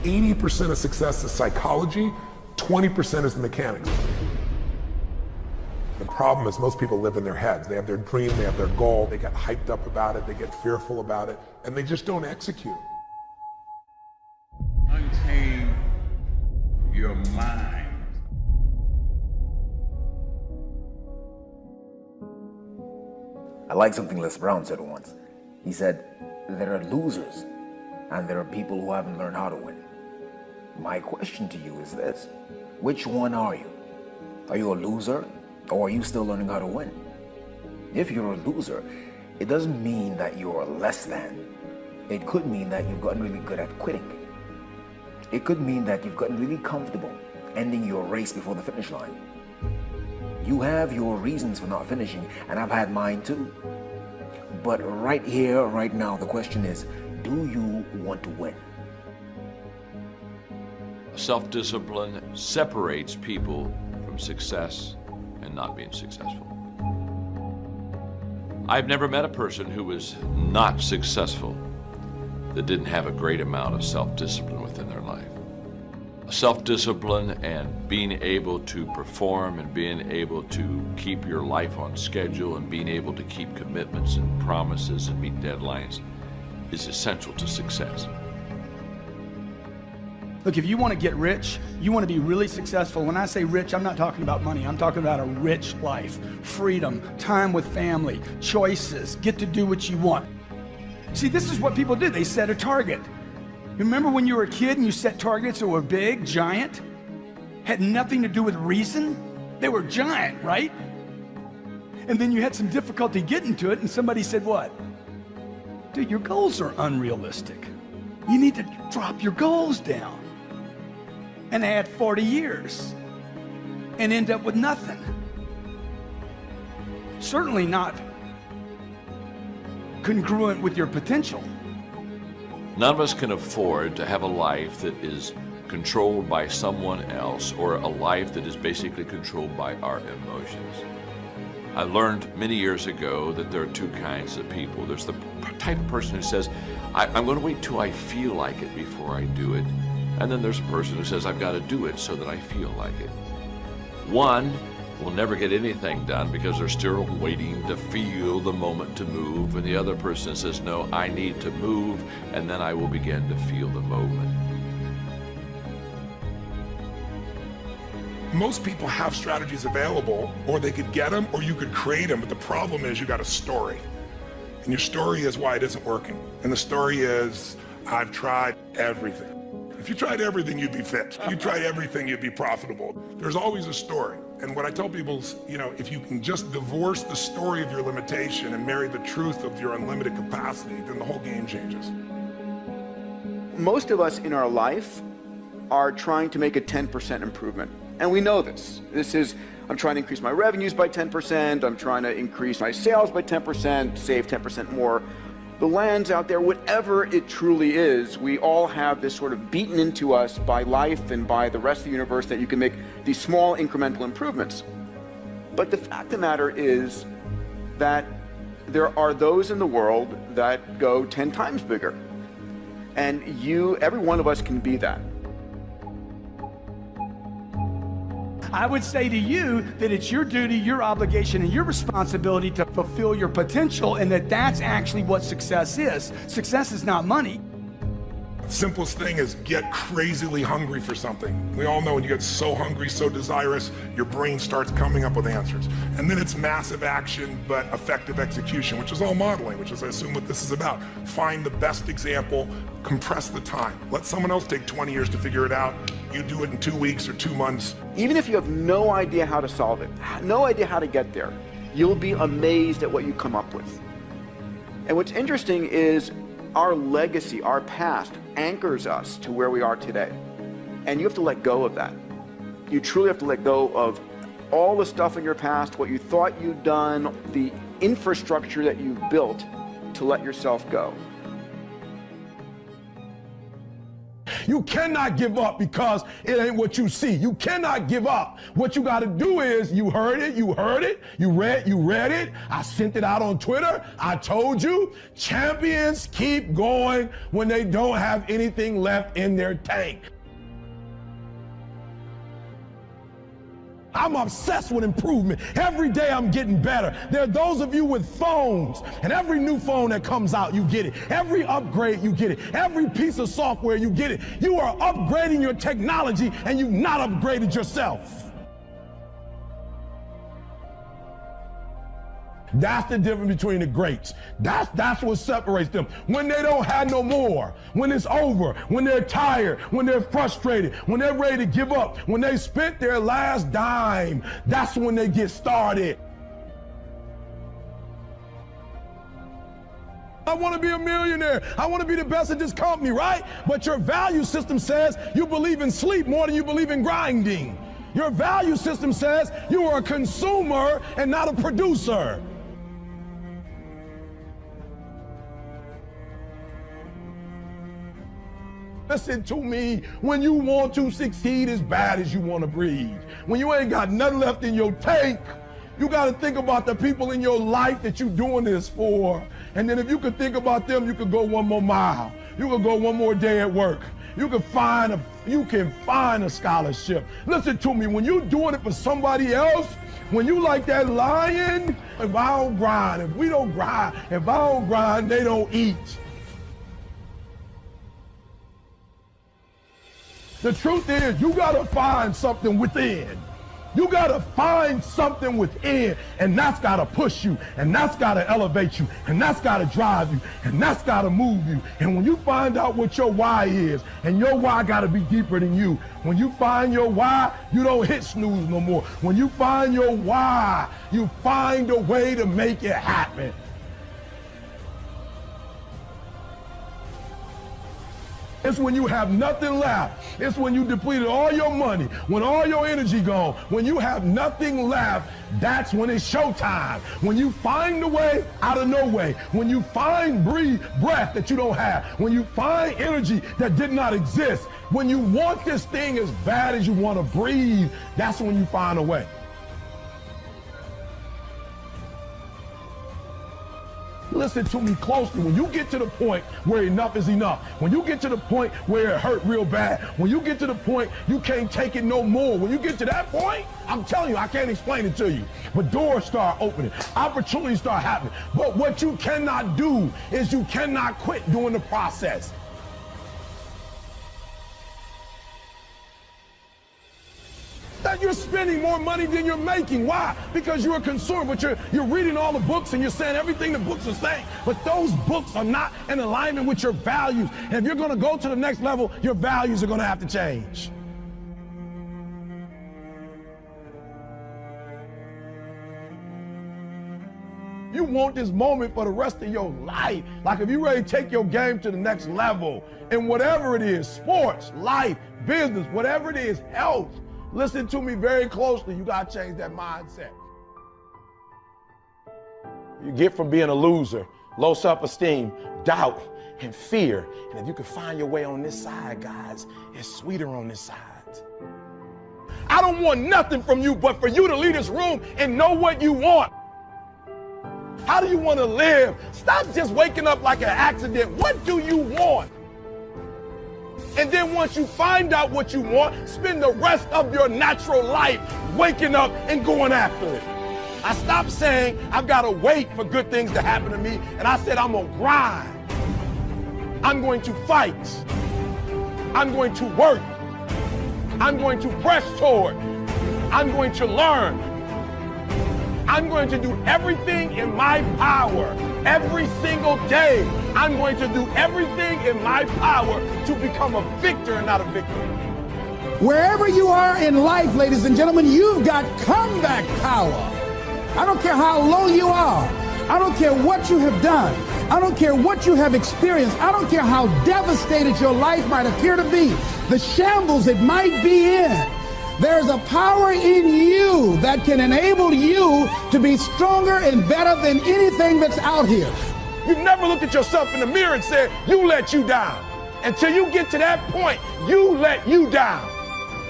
80% of success is psychology, 20% is the mechanics. The problem is most people live in their heads. They have their dream, they have their goal, they get hyped up about it, they get fearful about it, and they just don't execute. Unchain your mind. I like something Les Brown said once. He said, there are losers and there are people who haven't learned how to win. My question to you is this: which one are you? Are you a loser, or are you still learning how to win? If you're a loser, it doesn't mean that you're less than. It could mean that you've gotten really good at quitting. It could mean that you've gotten really comfortable ending your race before the finish line. You have your reasons for not finishing, and I've had mine too. But right here, right now, the question is, do you want to win? Self-discipline separates people from success and not being successful. I've never met a person who was not successful that didn't have a great amount of self-discipline within their life. Self-discipline and being able to perform and being able to keep your life on schedule and being able to keep commitments and promises and meet deadlines is essential to success. Look, if you want to get rich, you want to be really successful. When I say rich, I'm not talking about money. I'm talking about a rich life, freedom, time with family, choices, get to do what you want. See, this is what people do. They set a target. Remember when you were a kid and you set targets that were big, giant, had nothing to do with reason? They were giant, right? And then you had some difficulty getting to it, and somebody said what? Dude, your goals are unrealistic. You need to drop your goals down. And add 40 years and end up with nothing. Certainly not congruent with your potential. None of us can afford to have a life that is controlled by someone else, or a life that is basically controlled by our emotions. I learned many years ago that there are two kinds of people. There's the type of person who says, I'm going to wait till I feel like it before I do it. And then there's a person who says, I've got to do it so that I feel like it. One will never get anything done because they're still waiting to feel the moment to move. And the other person says, no, I need to move, and then I will begin to feel the moment. Most people have strategies available, or they could get them, or you could create them, but the problem is you got a story. And your story is why it isn't working. And the story is, I've tried everything. If you tried everything, you'd be fit. If you tried everything, you'd be profitable. There's always a story. And what I tell people is, if you can just divorce the story of your limitation and marry the truth of your unlimited capacity, then the whole game changes. Most of us in our life are trying to make a 10% improvement. And we know this. This is, I'm trying to increase my revenues by 10%, I'm trying to increase my sales by 10%, save 10% more. The lands out there, whatever it truly is, we all have this sort of beaten into us by life and by the rest of the universe that you can make these small incremental improvements. But the fact of the matter is that there are those in the world that go 10 times bigger. And every one of us can be that. I would say to you that it's your duty, your obligation, and your responsibility to fulfill your potential, and that's actually what success is. Success is not money. Simplest thing is get crazily hungry for something. We all know when you get so hungry, so desirous, your brain starts coming up with answers. And then it's massive action, but effective execution, which is all modeling, which is, I assume, what this is about. Find the best example, compress the time. Let someone else take 20 years to figure it out. You do it in 2 weeks or 2 months. Even if you have no idea how to solve it, no idea how to get there, you'll be amazed at what you come up with. And what's interesting is our legacy, our past, anchors us to where we are today. And you have to let go of that. You truly have to let go of all the stuff in your past, what you thought you'd done, the infrastructure that you've built to let yourself go. You cannot give up because it ain't what you see. You cannot give up. What you got to do is, you heard it, you read it. I sent it out on Twitter. I told you, champions keep going when they don't have anything left in their tank. I'm obsessed with improvement. Every day I'm getting better. There are those of you with phones, and every new phone that comes out, you get it. Every upgrade, you get it. Every piece of software, you get it. You are upgrading your technology, and you've not upgraded yourself. That's the difference between the greats. That's what separates them. When they don't have no more, when it's over, when they're tired, when they're frustrated, when they're ready to give up, when they spent their last dime, that's when they get started. I want to be a millionaire. I want to be the best at this company, right? But your value system says you believe in sleep more than you believe in grinding. Your value system says you are a consumer and not a producer. Listen to me, when you want to succeed as bad as you want to breathe, when you ain't got nothing left in your tank, you got to think about the people in your life that you're doing this for. And then if you could think about them, you could go one more mile. You could go one more day at work. You can find a scholarship. Listen to me, when you're doing it for somebody else, when you like that lion, if I don't grind, if we don't grind, if I don't grind, they don't eat. The truth is, you gotta find something within. You gotta find something within, and that's gotta push you, and that's gotta elevate you, and that's gotta drive you, and that's gotta move you. And when you find out what your why is, and your why gotta be deeper than you, when you find your why, you don't hit snooze no more. When you find your why, you find a way to make it happen. It's when you have nothing left. It's when you depleted all your money, when all your energy gone, when you have nothing left, that's when it's showtime. When you find a way out of no way, when you find breath that you don't have, when you find energy that did not exist, when you want this thing as bad as you want to breathe, that's when you find a way. Listen to me closely. When you get to the point where enough is enough, when you get to the point where it hurt real bad, when you get to the point you can't take it no more, when you get to that point, I'm telling you, I can't explain it to you, but doors start opening, opportunities start happening. But what you cannot do is you cannot quit during the process. That you're spending more money than you're making. Why? Because you're a consumer, but you're reading all the books and you're saying everything the books are saying, but those books are not in alignment with your values. And if you're going to go to the next level, your values are going to have to change. You want this moment for the rest of your life. Like if you're ready to take your game to the next level, and whatever it is, sports, life, business, whatever it is, health, listen to me very closely. You got to change that mindset. You get from being a loser, low self-esteem, doubt, and fear. And if you can find your way on this side, guys, it's sweeter on this side. I don't want nothing from you but for you to leave this room and know what you want. How do you want to live? Stop just waking up like an accident. What do you want? And then once you find out what you want, spend the rest of your natural life waking up and going after it. I stopped saying I've got to wait for good things to happen to me, and I said I'm going to grind. I'm going to fight. I'm going to work. I'm going to press toward. I'm going to learn. I'm going to do everything in my power every single day. I'm going to do everything in my power to become a victor and not a victim. Wherever you are in life, ladies and gentlemen, you've got comeback power. I don't care how low you are. I don't care what you have done. I don't care what you have experienced. I don't care how devastated your life might appear to be, the shambles it might be in. There's a power in you that can enable you to be stronger and better than anything that's out here. You've never looked at yourself in the mirror and said, you let you down. Until you get to that point, you let you down.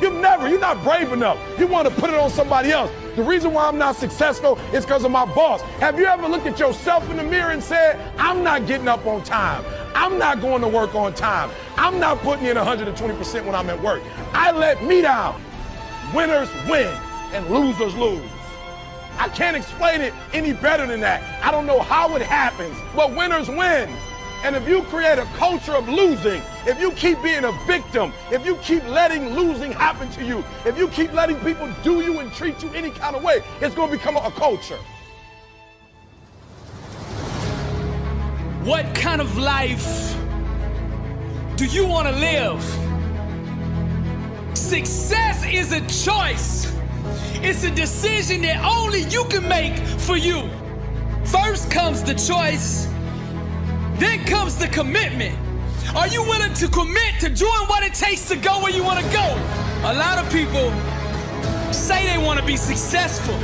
You're not brave enough. You want to put it on somebody else. The reason why I'm not successful is because of my boss. Have you ever looked at yourself in the mirror and said, I'm not getting up on time. I'm not going to work on time. I'm not putting in 120% when I'm at work. I let me down. Winners win and losers lose. I can't explain it any better than that. I don't know how it happens, but winners win. And if you create a culture of losing, if you keep being a victim, if you keep letting losing happen to you, if you keep letting people do you and treat you any kind of way, it's going to become a culture. What kind of life do you want to live? Success is a choice. It's a decision that only you can make for you. First comes the choice, then comes the commitment. Are you willing to commit to doing what it takes to go where you want to go? A lot of people say they want to be successful,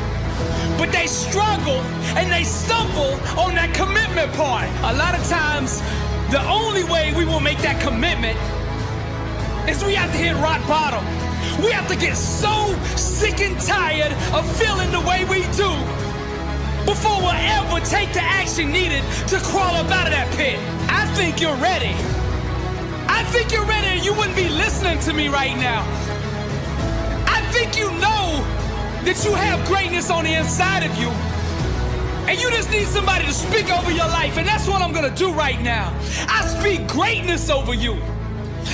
but they struggle and they stumble on that commitment part. A lot of times, the only way we will make that commitment is we have to hit rock bottom. We have to get so sick and tired of feeling the way we do before we'll ever take the action needed to crawl up out of that pit. I think you're ready. I think you're ready, or you wouldn't be listening to me right now. I think you know that you have greatness on the inside of you, and you just need somebody to speak over your life, and that's what I'm gonna do right now. I speak greatness over you.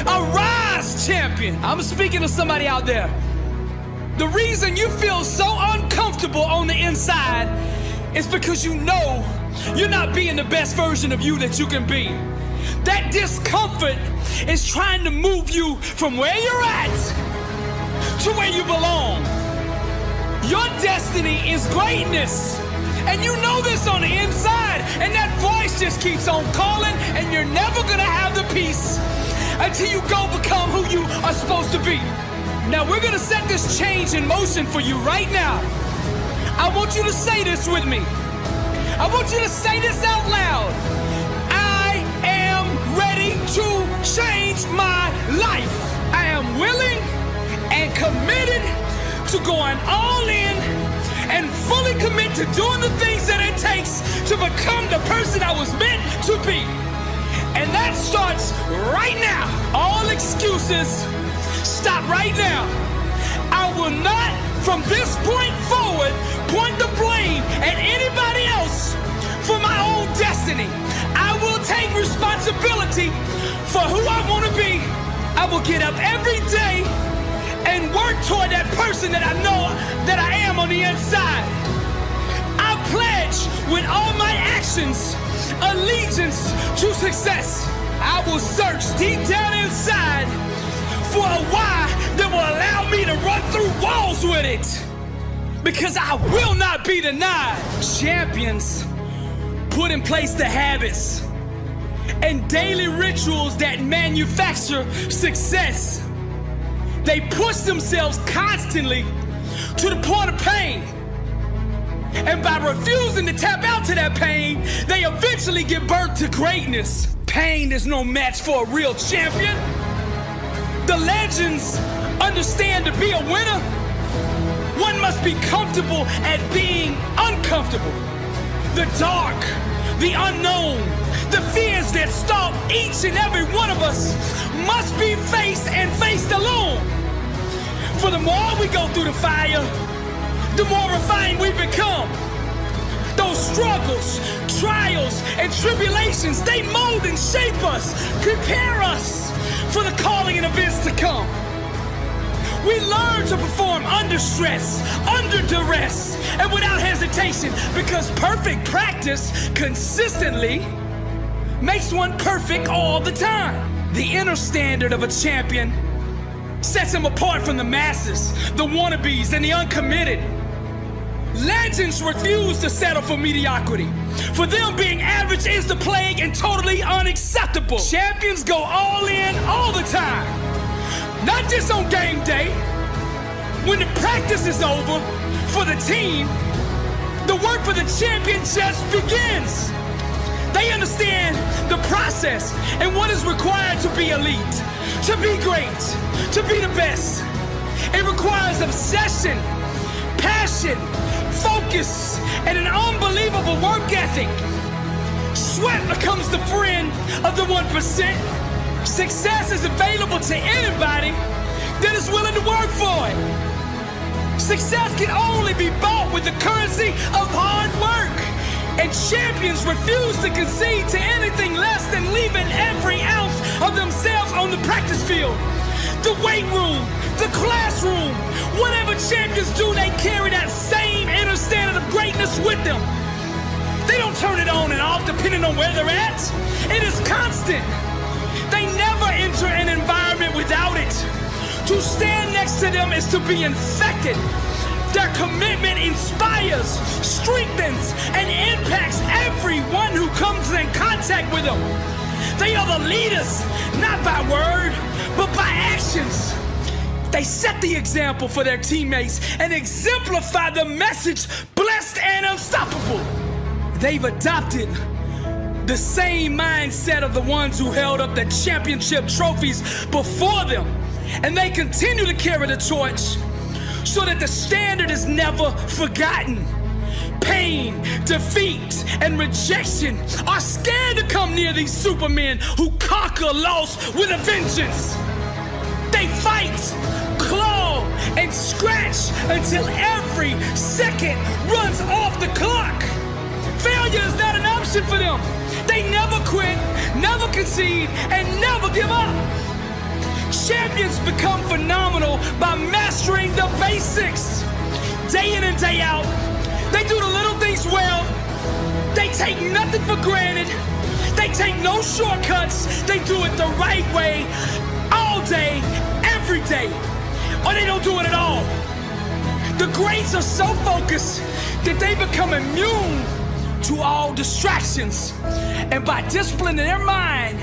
Arise, champion. I'm speaking to somebody out there. The reason you feel so uncomfortable on the inside is because you know you're not being the best version of you that you can be. That discomfort is trying to move you from where you're at to where you belong. Your destiny is greatness, and you know this on the inside, and that voice just keeps on calling, and you're never gonna have the peace until you go become who you are supposed to be. Now we're gonna set this change in motion for you right now. I want you to say this with me. I want you to say this out loud. I am ready to change my life. I am willing and committed to going all in and fully commit to doing the things that it takes to become the person I was meant to be. And that starts right now. All excuses, stop right now. I will not, from this point forward, point the blame at anybody else for my own destiny. I will take responsibility for who I want to be. I will get up every day and work toward that person that I know that I am on the inside. I pledge with all my actions allegiance to success. I will search deep down inside for a why that will allow me to run through walls with it, because I will not be denied. Champions put in place the habits and daily rituals that manufacture success. They push themselves constantly to the point of pain. And by refusing to tap out to that pain, they eventually give birth to greatness. Pain is no match for a real champion. The legends understand to be a winner, one must be comfortable at being uncomfortable. The dark, the unknown, the fears that stalk each and every one of us must be faced and faced alone. For the more we go through the fire, the more refined we become. Those struggles, trials, and tribulations, they mold and shape us, prepare us for the calling and events to come. We learn to perform under stress, under duress, and without hesitation, because perfect practice consistently makes one perfect all the time. The inner standard of a champion sets him apart from the masses, the wannabes, and the uncommitted. Legends refuse to settle for mediocrity. For them, being average is the plague and totally unacceptable. Champions go all in all the time. Not just on game day. When the practice is over for the team, the work for the champion just begins. They understand the process and what is required to be elite, to be great, to be the best. It requires obsession, passion, focus, and an unbelievable work ethic. Sweat becomes the friend of the 1%. Success is available to anybody that is willing to work for it. Success can only be bought with the currency of hard work. And champions refuse to concede to anything less than leaving every ounce of themselves on the practice field. The weight room, the classroom, whatever champions do, they carry that same inner standard of greatness with them. They don't turn it on and off depending on where they're at. It is constant. They never enter an environment without it. To stand next to them is to be infected. Their commitment inspires, strengthens, and impacts everyone who comes in contact with them. They are the leaders, not by word, but by actions. They set the example for their teammates and exemplify the message, blessed and unstoppable. They've adopted the same mindset of the ones who held up the championship trophies before them. And they continue to carry the torch so that the standard is never forgotten. Pain, defeat, and rejection are scared to come near these supermen who conquer loss with a vengeance. They fight, claw, and scratch until every second runs off the clock. Failure is not an option for them. They never quit, never concede, and never give up. Champions become phenomenal by mastering the basics. Day in and day out, they do the little things well. They take nothing for granted. They take no shortcuts. They do it the right way, all day, every day, or they don't do it at all. The greats are so focused that they become immune to all distractions. And by disciplining their mind,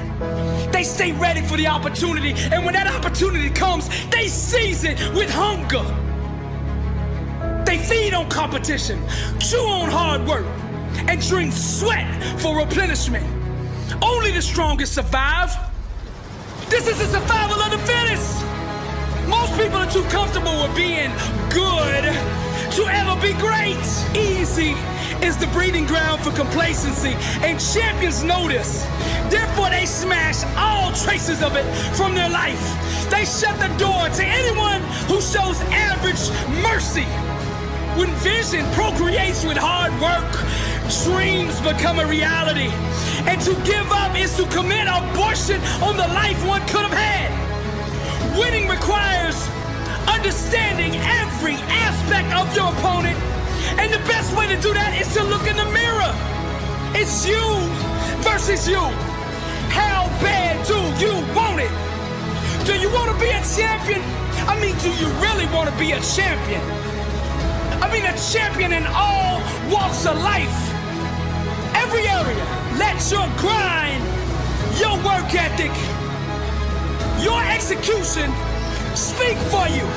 they stay ready for the opportunity. And when that opportunity comes, they seize it with hunger. They feed on competition, chew on hard work, and drink sweat for replenishment. Only the strongest survive. This is the survival of the fittest. Most people are too comfortable with being good to ever be great. Easy is the breeding ground for complacency, and champions know this. Therefore, they smash all traces of it from their life. They shut the door to anyone who shows average mercy. When vision procreates with hard work, dreams become a reality. And to give up is to commit abortion on the life one could have had. Winning requires understanding every aspect of your opponent. And the best way to do that is to look in the mirror. It's you versus you. How bad do you want it? Do you want to be a champion? I mean, do you really want to be a champion? I mean, a champion in all walks of life. Every area. Let your grind, your work ethic, your execution speak for you.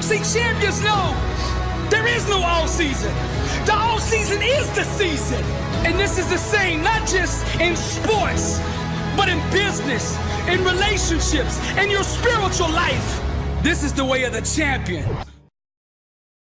See, champions know there is no all season. The all season is the season. And this is the same, not just in sports, but in business, in relationships, in your spiritual life. This is the way of the champion.